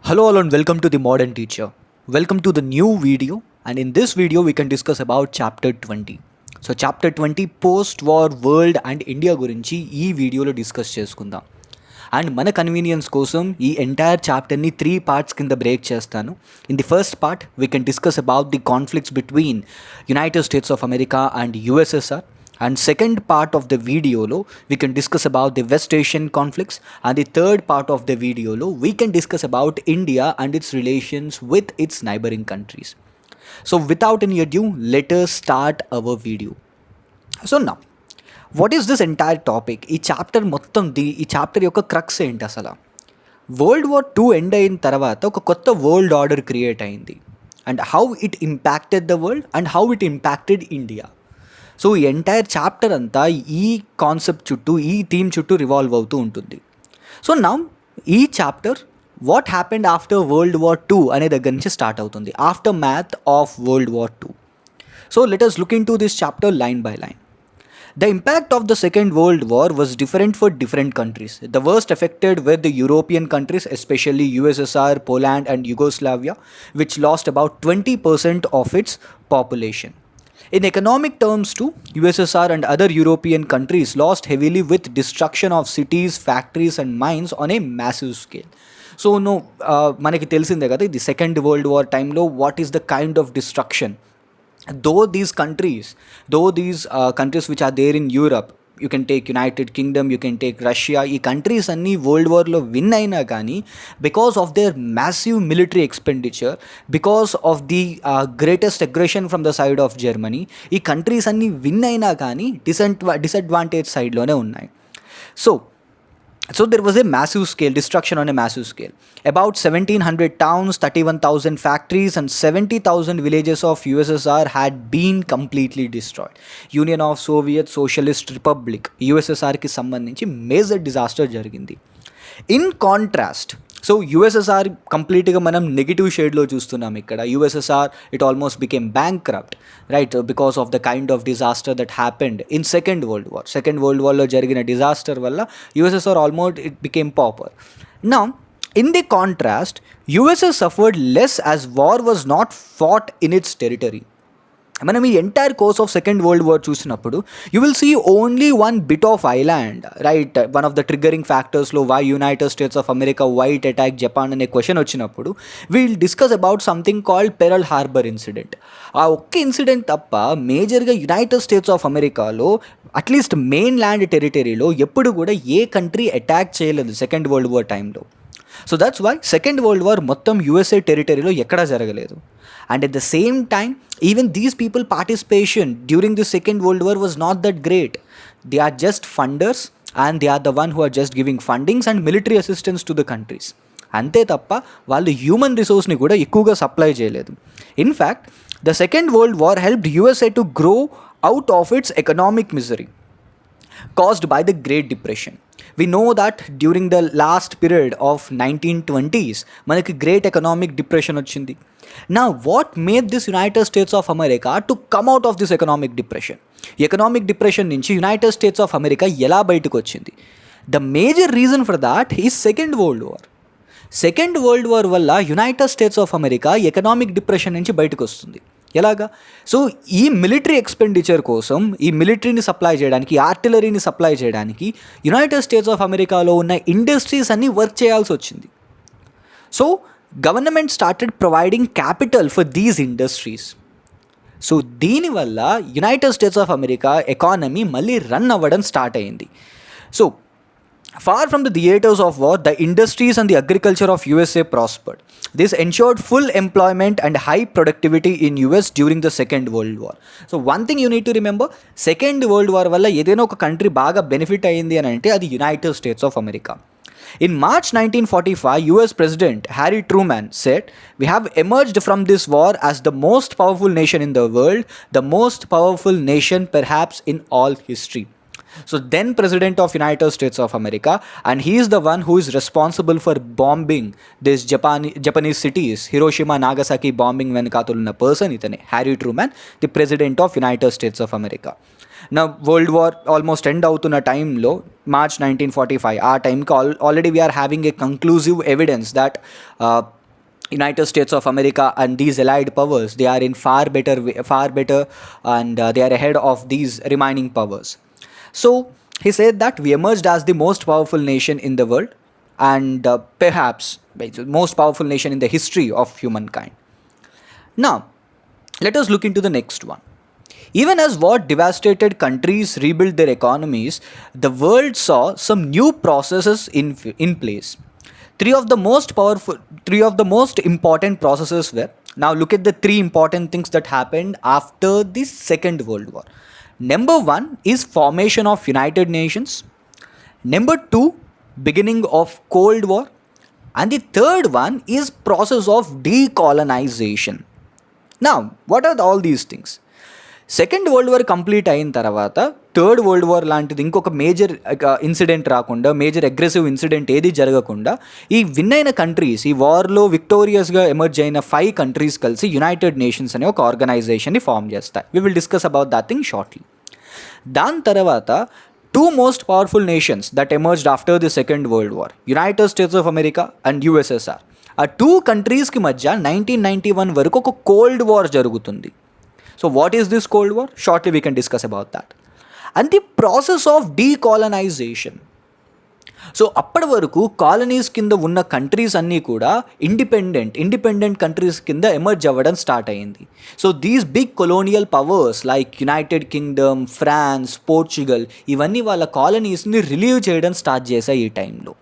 Hello all and welcome to the Modern Teacher. Welcome to the new video, and in this video we can discuss about chapter 20. So chapter 20 post-war world and India గురించి ఈ వీడియోలో discuss చేసుకుందాం. And మన convenience కోసం ఈ entire చాప్టర్ని 3 parts కింద break చేస్తాను. In the first part we can discuss about the conflicts between United States of America and USSR. And second part of the video lo we can discuss about the West Asian conflicts, and the third part of the video lo we can discuss about India and its relations with its neighboring countries. So without any ado, let us start our video. So now, what is this entire topic? ఈ chapter మొత్తం ఈ chapter యొక్క crux ఏంటి అసలు? World war 2 end అయిన తర్వాత ఒక కొత్త వరల్డ్ ఆర్డర్ క్రియేట్ అయింది, and how it impacted the world and how it impacted India. So ఈ ఎంటైర్ చాప్టర్ అంతా ఈ కాన్సెప్ట్ చుట్టూ, ఈ థీమ్ చుట్టూ రివాల్వ్ అవుతూ ఉంటుంది. సో నా ఈ chapter what happened after world war 2 అనే దగ్గర నుంచి స్టార్ట్ అవుతుంది, after math of world war 2. So let us look into this chapter line by line. The impact of the Second World War was different for different countries. The worst affected were the European countries, especially USSR, Poland and Yugoslavia, which lost about 20% of its population. In economic terms too, USSR and other European countries lost heavily with destruction of cities, factories and mines on a massive scale. So no, మనకి తెలిసిందే కదా ఇది second world war టైంలో what is the kind of destruction. Though these countries which are there in Europe, you can take United Kingdom, you can take Russia, ఈ countries అన్నీ world వార్లో win అయినా కానీ because of their massive military expenditure, because of the greatest aggression from the side of Germany, ఈ countries అన్నీ win అయినా కానీ disadvantage సైడ్లోనే ఉన్నాయి. So there was a massive scale destruction on a massive scale. About 1700 towns, 31,000 factories and 70,000 villages of USSR had been completely destroyed. Union of Soviet Socialist Republic USSR ki sambandhinchi major disaster jarigindi. In contrast, so USSR కంప్లీట్గా మనం negative షేడ్లో చూస్తున్నాం ఇక్కడ. USSR it almost became bankrupt, right, because of the kind of disaster that happened in second world war. Second world వార్లో జరిగిన disaster వల్ల USSR almost it became pauper. Now in the contrast, USS suffered less as war was not fought in its territory. మనం ఈ entire course of second world war చూసినప్పుడు you will see only one bit of island, right. One of the triggering ఫ్యాక్టర్స్లో why United States of America white attack Japan అనే question వచ్చినప్పుడు we'll discuss about something called Pearl Harbor incident. ఆ ఒక్క incident తప్ప మేజర్గా United States of అమెరికాలో at least mainland టెరిటరీలో ఎప్పుడు కూడా ఏ కంట్రీ అటాక్ చేయలేదు సెకండ్ వరల్డ్ వార్ టైంలో. So that's why second world war మొత్తం యూఎస్ఏ టెరిటరీలో ఎక్కడా జరగలేదు. And at the same time, even these people participation during the second world war was not that great. They are just funders and they are the one who are just giving fundings and military assistance to the countries. అంతే తప్ప వాళ్ళు human రిసోర్స్ని కూడా ఎక్కువగా supply చేయలేదు. In fact the second world war helped USA to grow out of it's economic misery caused by the Great Depression. We know that during the last period of 1920s, మనకి great economic depression వచ్చింది. Now, what made this United States of America to come out of this economic depression? Economic depression నుంచి United States of America ఎలా బయటకు వచ్చింది? The major reason for that is second world war. Second world war వల్ల United States of America economic depression నుంచి బయటకు వస్తుంది. ఎలాగా? So ఈ మిలిటరీ ఎక్స్పెండిచర్ కోసం, ఈ మిలిటరీని సప్లై చేయడానికి, ఆర్టిలరీని సప్లై చేయడానికి యునైటెడ్ స్టేట్స్ ఆఫ్ అమెరికాలో ఉన్న ఇండస్ట్రీస్ అన్నీ వర్క్ చేయాల్సి వచ్చింది. So government started providing capital for these industries. So దీనివల్ల United States of America economy మళ్ళీ రన్ అవ్వడం స్టార్ట్ అయింది. So far from the theaters of war, the industries and the agriculture of USA prospered. This ensured full employment and high productivity in US during the Second World War. So one thing you need to remember, Second World War వల్ల ఏదైనా ఒక country బాగా benefit అయింది అని అంటే అది United States of America. In March 1945, US President Harry Truman said, "We have emerged from this war as the most powerful nation in the world, the most powerful nation perhaps in all history." So then President of United States of America, and he is the one who is responsible for bombing these Japanese cities, Hiroshima, Nagasaki bombing వెనకాతలున్న person ఇతనే, Harry Truman, the president of United States of America. నా world war almost end అవుతున్న టైంలో March 1945 ఆ టైంకి already we're having a conclusive evidence that United States of America and these allied powers, they are in far better, and they are ahead of these remaining powers. So he said that we emerged as the most powerful nation in the world, and perhaps the most powerful nation in the history of humankind. Now, let us look into the next one. Even as what devastated countries rebuilt their economies, the world saw some new processes in place. Three of the most important processes were. Now look at the three important things that happened after the Second World War. Number one is formation of United Nations. Number two, beginning of Cold War. And the third one is process of decolonization. Now, what are all these things? Second world war complete అయిన తర్వాత third world war లాంటిది ఇంకొక major incident రాకుండా, major aggressive incident ఏది జరగకుండా, ఈ win అయిన countries, ఈ వార్లో విక్టోరియస్గా ఎమర్జ్ అయిన 5 కంట్రీస్ కలిసి యునైటెడ్ నేషన్స్ అనే ఒక ఆర్గనైజేషన్ని ఫామ్ చేస్తాయి. We will discuss about that thing shortly. దాని తర్వాత 2 most powerful nations that emerged after the second world war, United States of America and USSR. ఆ 2 కంట్రీస్కి మధ్య 1991 వరకు ఒక కోల్డ్ వార్ జరుగుతుంది. So what is this Cold War? Shortly we can discuss about that. And the process of decolonization. So అప్పటి వరకు colonies కింద ఉన్న కంట్రీస్ అన్నీ కూడా ఇండిపెండెంట్ కంట్రీస్ కింద ఎమర్జ్ అవ్వడం స్టార్ట్ అయ్యింది. So these big colonial powers like United Kingdom, France, Portugal, ఇవన్నీ వాళ్ళ కాలనీస్ని రిలీవ్ చేయడం స్టార్ట్ చేశాయి ఈ టైంలో.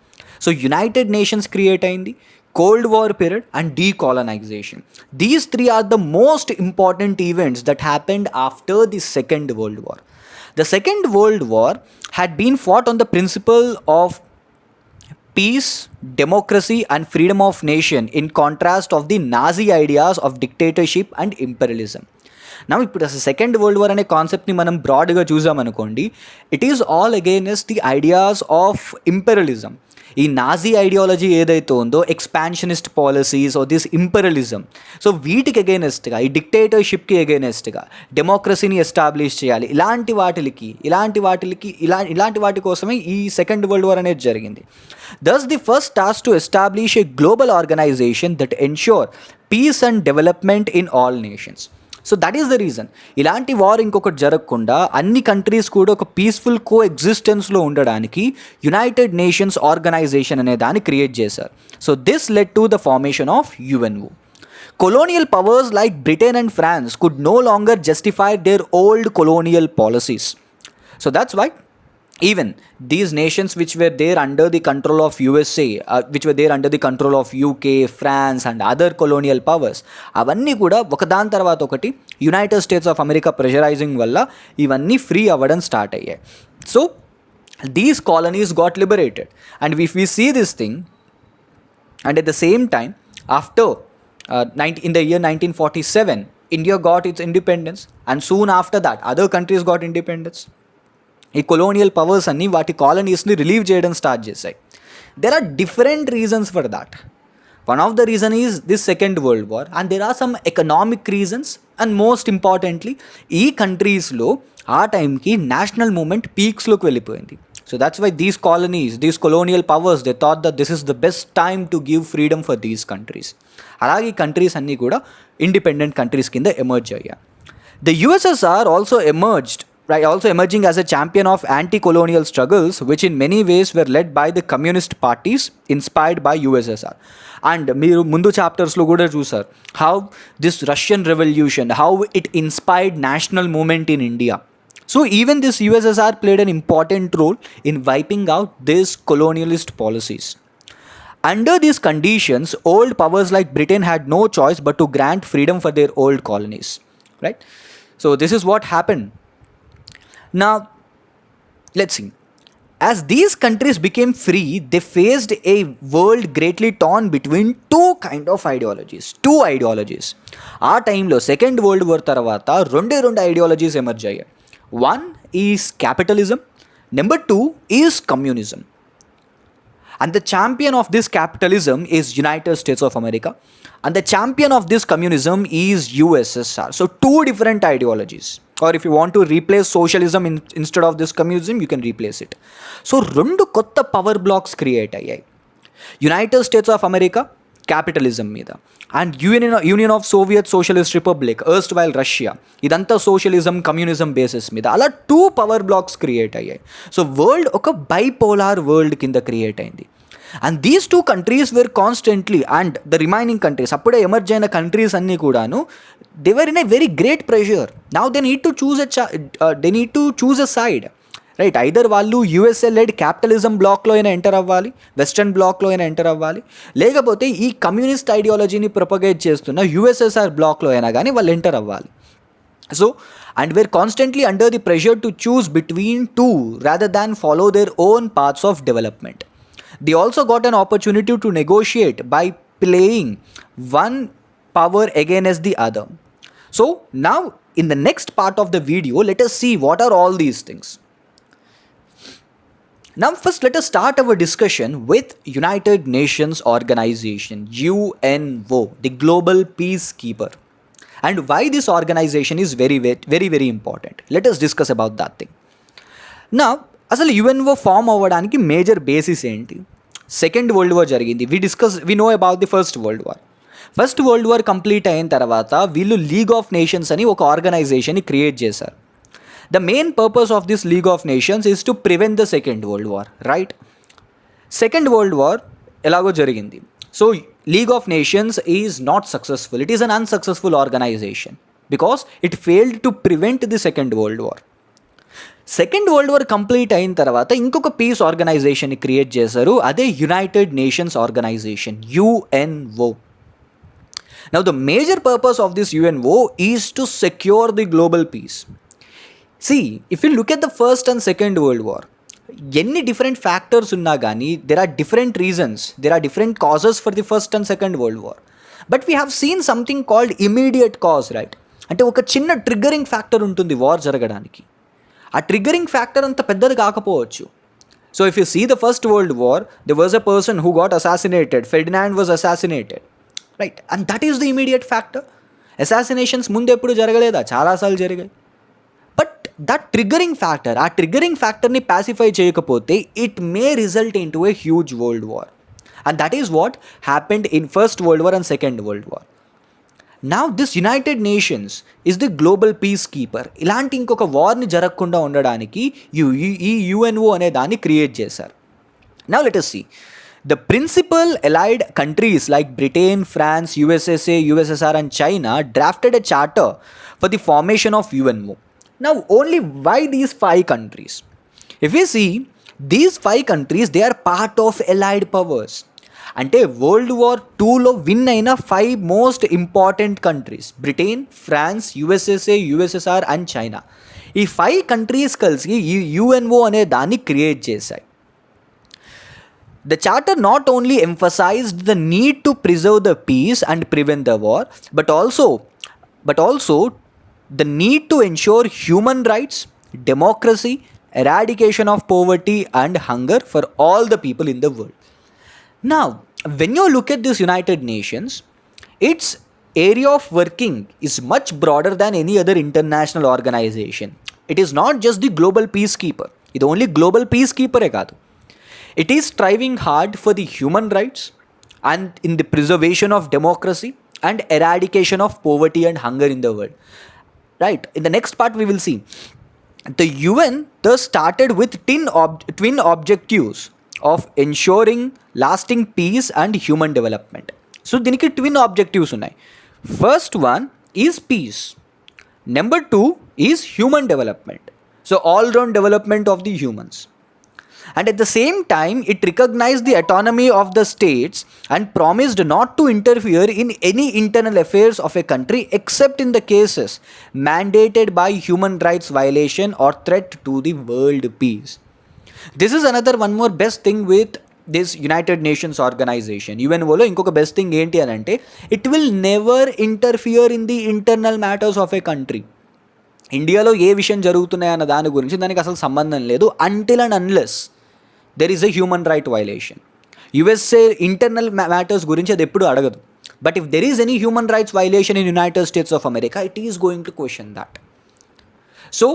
సో యునైటెడ్ నేషన్స్ క్రియేట్ అయింది, Cold War period and decolonization. These three are the most important events that happened after the Second World War. The Second World War had been fought on the principle of peace, democracy and freedom of nation in contrast of the Nazi ideas of dictatorship and imperialism. Now, ఇప్పుడు అసలు second world war అనే కాన్సెప్ట్ని మనం బ్రాడ్గా చూసామనుకోండి, it is all against the ideas of imperialism. ఈ Nazi ideology ఏదైతే ఉందో, expansionist policies are this imperialism, so వీటికి అగైనెస్ట్గా, ఈ డిక్టేటర్షిప్కి అగైనెస్ట్గా డెమోక్రసీని ఎస్టాబ్లిష్ చేయాలి, ఇలాంటి వాటి కోసమే ఈ సెకండ్ వరల్డ్ వార్ అనేది జరిగింది. Thus, the first task to establish a global organization that ensure peace and development in all nations. So that is the reason ఇలాంటి వార్ ఇంకొకటి జరగకుండా అన్ని కంట్రీస్ కూడా ఒక పీస్ఫుల్ కో ఎగ్జిస్టెన్స్లో ఉండడానికి యునైటెడ్ నేషన్స్ ఆర్గనైజేషన్ అనే దాన్ని క్రియేట్ చేశారు. So this led to the formation of UNO. Colonial powers like Britain and France could no longer justify their old colonial policies. So that's why even these nations which were there under the control of USA, which were there under the control of UK, France and other colonial powers, అవన్నీ కూడా ఒకదాని తర్వాత ఒకటి United States of America pressurising వల్ల ఇవన్నీ free అవ్వడం start అయ్యాయి. So these colonies got liberated and if we see this thing and at the same time after in the year 1947 India got its independence and soon after that other countries got independence. ఈ colonial powers అన్నీ వాటి కాలనీస్ని relieve చేయడం start చేశాయి. There are different reasons for that. One of the reason is this second world war and there are some economic reasons and most importantly ఈ కంట్రీస్లో ఆ టైంకి నేషనల్ మూమెంట్ పీక్స్లోకి వెళ్ళిపోయింది. So that's why these colonies, these colonial powers, they thought that this is the best time to give freedom for these countries. అలాగే countries అన్నీ కూడా independent countries కింద emerge అయ్యాయి. The USSR also emerging as a champion of anti-colonial struggles which in many ways were led by the communist parties inspired by USSR. And మీరు ముందు చాప్టర్స్లో కూడా చూసారు how this Russian revolution, how it inspired national movement in India. So even this USSR played an important role in wiping out these colonialist policies. Under these conditions, old powers like Britain had no choice but to grant freedom for their old colonies. Right? So this is what happened. Now, let's see. As these countries became free, they faced a world greatly torn between two ideologies. ఆ టైంలో second world war తర్వాత రెండు ideologies emerge అయ్యాయి. One is capitalism, number 2 is communism. And the champion of this capitalism is United States of America and the champion of this communism is USSR. So two different ideologies, or if you want to replace socialism instead of this communism, you can replace it. So rendu kotta power blocks create ayyayi. United States of America capitalism మీద, and Union of Soviet Socialist Republic erstwhile Russia, ఇదంతా socialism communism basis మీద. అలా 2 power blocks create అయ్యాయి. So world ఒక bipolar world కింద create అయింది. And these 2 countries were constantly, and the remaining countries, అప్పుడే emerge అయిన కంట్రీస్ అన్నీ కూడాను, they were in a very great pressure. Now they need to choose a side, right? Either వాళ్ళు USA led capitalism బ్లాక్లో అయినా ఎంటర్ అవ్వాలి, వెస్టర్న్ బ్లాక్లో అయినా ఎంటర్ అవ్వాలి, లేకపోతే ఈ కమ్యూనిస్ట్ ఐడియాలజీని ప్రొపగేట్ చేస్తున్న యూఎస్ఎస్ఆర్ బ్లాక్లో అయినా కానీ వాళ్ళు ఎంటర్ అవ్వాలి. So and were constantly under the pressure to choose between two rather than follow their own paths of development. They also got an opportunity to negotiate by playing one power against the other. So now in the next part of the video, let us see what are all these things. Now first let us start our discussion with United Nations Organization, UNO, the Global Peacekeeper, and why this organization is very important. Let us discuss about that thing. Now అసలు UNO form అవ్వడానికి major basis ఏంటి? Second world war జరిగింది. We know about the first world war. First world war complete అయిన తర్వాత వీళ్ళు league of nations అని ఒక ఆర్గనైజేషన్ని క్రియేట్ చేశారు. The main purpose of this league of nations is to prevent the second world war, right? Second world war ఎలాగో జరిగింది. So league of nations is not successful. It is an unsuccessful organization because it failed to prevent the second world war. Second world war complete అయిన తర్వాత ఇంకొక peace ఆర్గనైజేషన్ని create చేశారు. అదే United Nations organization, UNO. Now the major purpose of this UNO is to secure the global peace. See, if you look at the first and second world war, ఎన్ని different factors ఉన్నా కానీ there are different reasons, there are different causes for the first and second world war. But we have seen something called immediate cause, right? అంటే ఒక చిన్న triggering factor ఉంటుంది war జరగడానికి. ఆ triggering factor అంత పెద్దది కాకపోవచ్చు. So if you see the first world war, there was a person who got assassinated. Ferdinand was assassinated, right? And that is the immediate factor. Assassinations ముందు ఎప్పుడు జరగలేదా? చాలాసార్లు జరిగాయి. బట్ దట్ ట్రిగ్గరింగ్ ఫ్యాక్టర్, ఆ triggering ఫ్యాక్టర్ని pacify చేయకపోతే it may result in to a huge world war. And that is what happened in first world war and second world war. Now this United nations is the global piece keeper. ఇలాంటి ఇంకొక వార్ని జరగకుండా ఉండడానికి ఈ UNO అనే దాన్ని create చేశారు. Now let us see. The principal allied countries like Britain, France, USA, USSR and China drafted a charter for the formation of UNO. Now only why these 5 countries? If we see, these 5 countries, they are part of allied powers. అంటే world war 2లో win అయిన 5 most important countries Britain, France, USSR and China. ఈ 5 countries కలిసి ఈ UNO అనే దాన్ని create చేశాయి. The charter not only emphasized the need to preserve the peace and prevent the war, but also the need to ensure human rights, democracy, eradication of poverty and hunger for all the people in the world. Now, when you look at this United Nations, its area of working is much broader than any other international organization. It is not just the global peacekeeper. It only global peacekeeper e kaadu. It is striving hard for the human rights and in the preservation of democracy and eradication of poverty and hunger in the world. Right? In the next part we will see. The UN thus started with twin objectives of ensuring lasting peace and human development. So దీనికి twin objectives ఉన్నాయి. First one is peace. Number 2 is human development. So all round development of the humans. And at the same time, it recognized the autonomy of the states and promised not to interfere in any internal affairs of a country except in the cases mandated by human rights violation or threat to the world peace. This is another one more best thing with this United Nations organization. UNO lo inkoka best thing enti anante, it will never interfere in the internal matters of a country. ఇండియాలో ఏ విషయం జరుగుతున్నాయన్న దాని గురించి దానికి అసలు సంబంధం లేదు until and unless there is a human right violation. USA internal matters గురించి అది ఎప్పుడు అడగదు. But if there is any human rights violation in United States of America, it is going to question that. So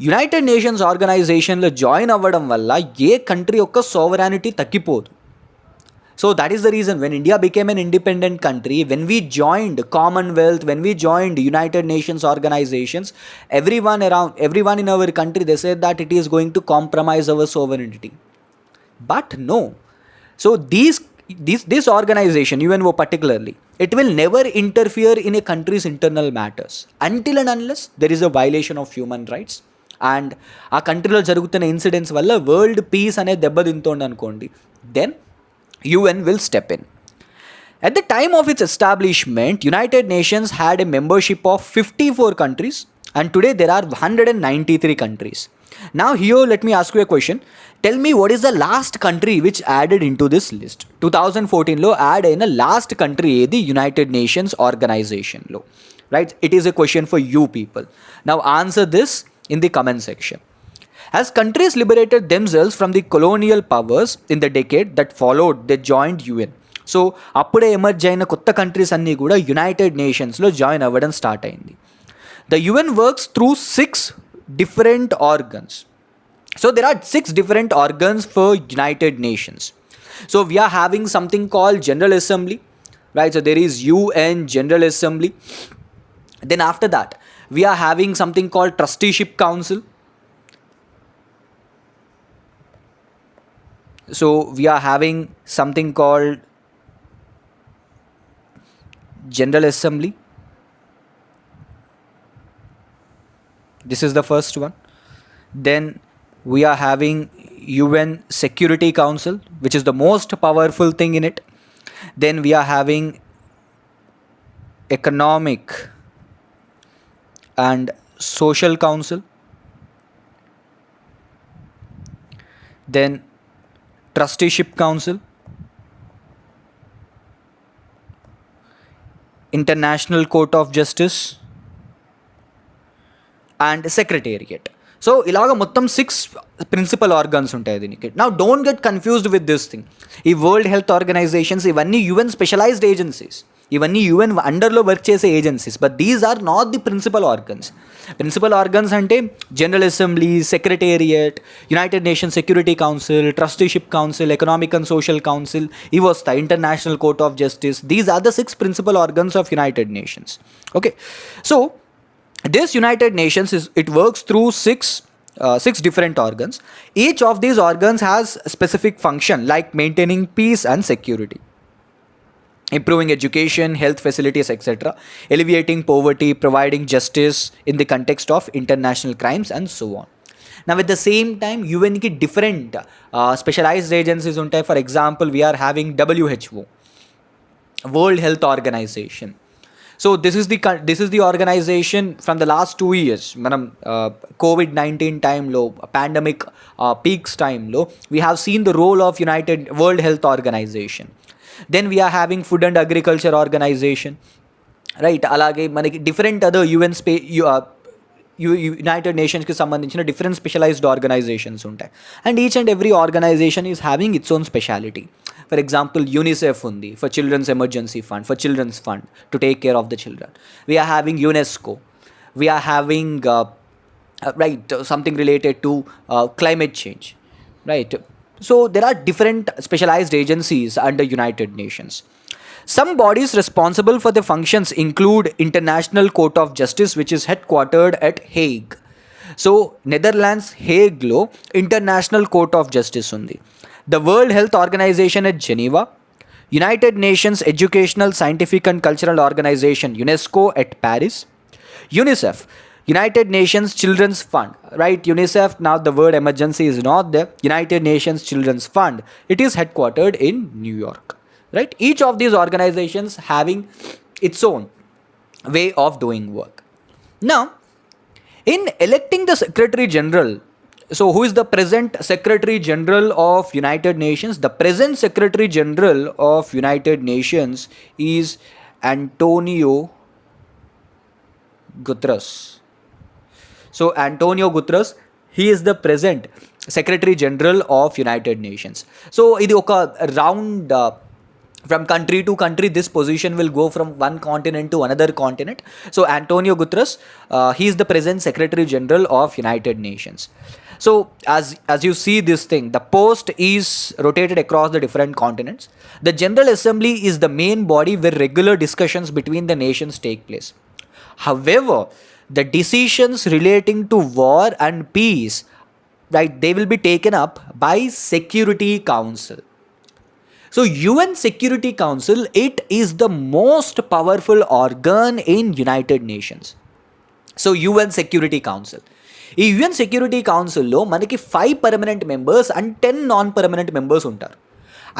United Nations ఆర్గనైజేషన్లో join అవ్వడం వల్ల ఏ country యొక్క సోవరానిటీ తగ్గిపోదు. So that is the reason when India became an independent country, when we joined Commonwealth, when we joined United Nations organizations, everyone in our country, they said that it is going to compromise our sovereignty. But no. So this organization, UNO particularly, it will never interfere in a country's internal matters until and unless there is a violation of human rights. And ఆ కంట్రీలో జరుగుతున్న incidents వల్ల world peace అనేది దెబ్బతింటోంది అనుకోండి, then UN will step in. At the time of its establishment, United Nations had a membership of 54 countries, and today there are 193 countries. Now here let me ask you a question. Tell me what is the last country which added into this list? 2014 లో add అయిన last country ఏది United Nations ఆర్గనైజేషన్లో, right? It is a question for you people. Now answer this in the comment section. As countries liberated themselves from the colonial powers in the decade that followed, they joined UN. So అప్పుడే emerge అయిన కొత్త countries అన్నీ కూడా United నేషన్స్లో join అవ్వడం start అయింది. The UN works through 6 different organs. So there are 6 different organs for United Nations. So we are having something called General Assembly, right? So there is UN General Assembly. Then after that, we are having something called Trusteeship Council. So we are having something called General Assembly. This is the first one. Then we are having UN Security Council, which is the most powerful thing in it. Then we are having Economic and Social Council. Then Trusteeship Council, International Court of Justice, and Secretariat. So ఇలాగ మొత్తం 6 principal organs ఉంటాయి దీనికి. Now don't get confused with this thing. ఈ World Health Organisations ఇవన్నీ UN specialised agencies, ఇవన్నీ UN అండర్లో work చేసే agencies, but these are not the principal organs. Principal organs అంటే General Assembly, Secretariat, United Nation Security Council, Trusteeship Council, Economic and Social Council, ఇవి వస్తాయి. International Court of Justice. These are the 6 principal organs of United nations. Okay, so this United Nations it works through 6 different organs. Each of these organs has a specific function like maintaining peace and security, improving education, health facilities, etc., alleviating poverty, providing justice in the context of international crimes, and so on. Now at the same time, UN ki different specialized agencies untai. For example, we are having WHO, World Health Organization. So this is the organization from the last 2 years. Manam COVID-19 time lo, pandemic peaks time lo, we have seen the role of United World Health Organization. Then we are having Food and Agriculture Organization, right? Alage manaki different other United నేషన్స్కి సంబంధించిన different specialised organisations ఉంటాయి. And each and every organisation is having its own speciality. For example UNICEF ఉంది for children's emergency fund, for children's fund to take care of the children. We're having UNESCO, we're having right something related to climate change, right? So there are different specialized agencies under United Nations. Some bodies responsible for the functions include International Court of Justice, which is headquartered at Hague. So Netherlands Hague lo International Court of Justice undi. The World Health Organization at Geneva, United Nations Educational, Scientific and Cultural Organization UNESCO at Paris, UNICEF, United Nations Children's Fund, right? UNICEF, now the word emergency is not there. United Nations Children's Fund, it is headquartered in New York. Right? Each of these organizations having its own way of doing work. Now, in electing the Secretary General, so who is the present Secretary General of United Nations? The present Secretary General of United Nations is Antonio Guterres. So Antonio Guterres, he is the present Secretary General of United Nations. So ఇది ఒక round from country to country, this position will go from one continent to another continent. So Antonio Guterres, he is the present Secretary General of United Nations. So as you see this thing, the post is rotated across the different continents. The General Assembly is the main body where regular discussions between the nations take place. However, the decisions relating to war and peace, right, they will be taken up by Security Council. So UN Security Council, it is the most powerful organ in United Nations. So UN security council, ఈ UN security కౌన్సిల్లో మనకి 5 permanent members and 10 non permanent members ఉంటారు.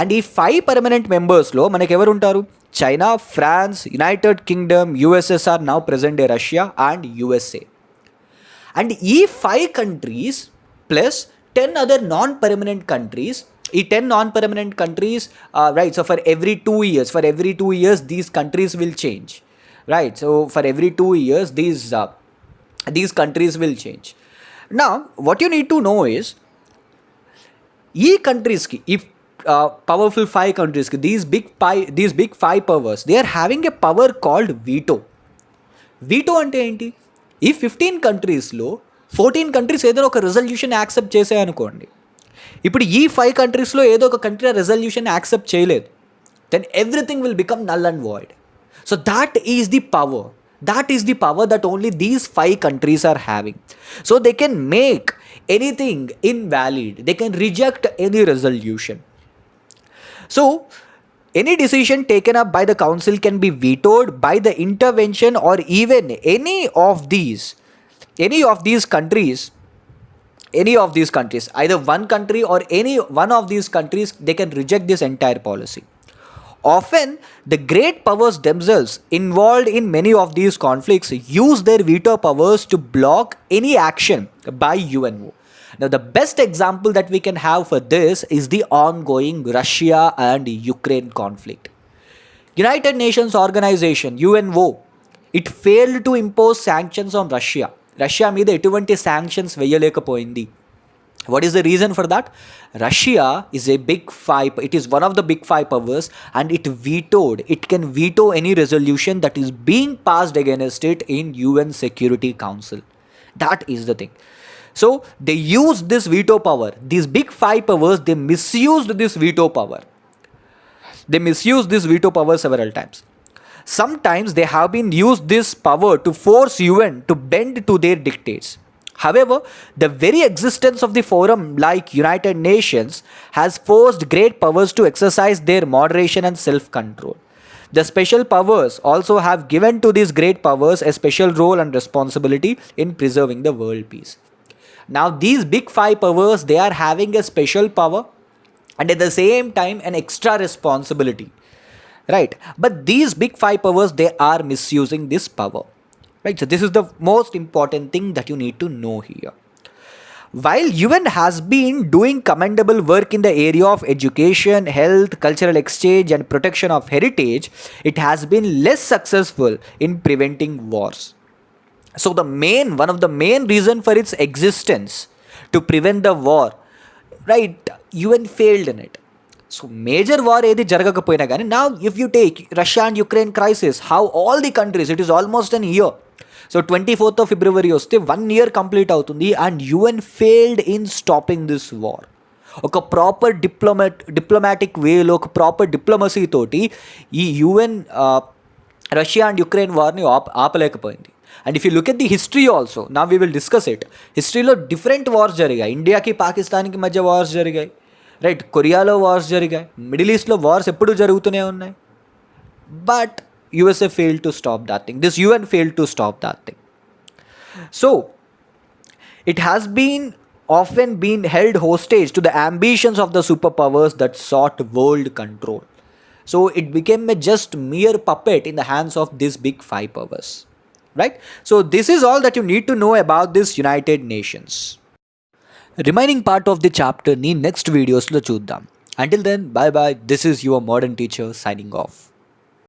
And ఈ 5 permanent మెంబర్స్లో మనకి ఎవరు ఉంటారు? China, France, United Kingdom, USSR, now present day Russia and USA. And ఈ 5 countries plus 10 other non permanent countries, ఈ 10 non-permanent countries, right, so for every 2 years these countries will change, right? So for every 2 years these countries will change. Now what you need to know is, ee countries ki, if powerful 5 countries ki, these big 5 powers, they are having a power called veto. Veto ante enti? If 15 countries lo 14 countries ఏదో ఒక resolution accept చేసాయి అనుకోండి, ఇప్పుడు ఈ 5 కంట్రీస్లో ఏదో ఒక country resolution accept చేయలేదు, then everything will become null and void. So that is the power that only these 5 countries are having. So they can make anything invalid, they can reject any resolution. So any decision taken up by the council can be vetoed by the intervention or even any of these countries, either one country or any one of these countries, they can reject this entire policy. Often the great powers themselves involved in many of these conflicts use their veto powers to block any action by UNO. Now the best example that we can have for this is the ongoing Russia and Ukraine conflict. United Nations Organization, UNO, it failed to impose sanctions on Russia. Russia మీద ఎటువంటి sanctions వేయలేకపోయింది. What is the reason for that? Russia is a big 5, it is one of the big 5 powers, and it can veto any resolution that is being passed against it in UN Security Council. That is the thing. So they used this veto power. These big 5 powers, they misused this veto power several times. Sometimes they have been used this power to force UN to bend to their dictates. However, the very existence of the forum like United Nations has forced great powers to exercise their moderation and self-control. The special powers also have given to these great powers a special role and responsibility in preserving the world peace. Now these big 5 powers, they are having a special power and at the same time an extra responsibility. Right, but these big 5 powers, they are misusing this power, right? So this is the most important thing that you need to know here. While UN has been doing commendable work in the area of education, health, cultural exchange and protection of heritage, it has been less successful in preventing wars. So one of the main reason for its existence, to prevent the war, right, UN failed in it. So major war ఏది జరగకపోయినా కానీ, now if you take Russia and Ukraine crisis, how all the countries, it is almost an year. So 24th of February వస్తే 1 year complete అవుతుంది and UN failed in stopping this war. ఒక proper diplomatic వేలో, ఒక proper diplomacy తోటి ఈ UN Russia and Ukraine వార్ని ఆపలేకపోయింది. And if you look at the history also, నా వీ విల్ డిస్కస్ ఇట్. హిస్టరీలో డిఫరెంట్ వార్స్ జరిగాయి. ఇండియాకి పాకిస్తాన్కి మధ్య వార్స్ జరిగాయి, రైట్, కొరియాలో వార్స్ జరిగాయి, మిడిల్ ఈస్ట్లో వార్స్ ఎప్పుడూ జరుగుతూనే ఉన్నాయి. But USA failed to stop that thing. This UN failed to stop that thing. So it has often been held hostage to the ambitions of the superpowers that sought world control. So it became a just mere puppet in the hands of these big 5 powers, right? So this is all that you need to know about this United Nations. Remaining part of the chapter ni next videos lo chuddam. Until then, bye bye. This is your modern teacher signing off.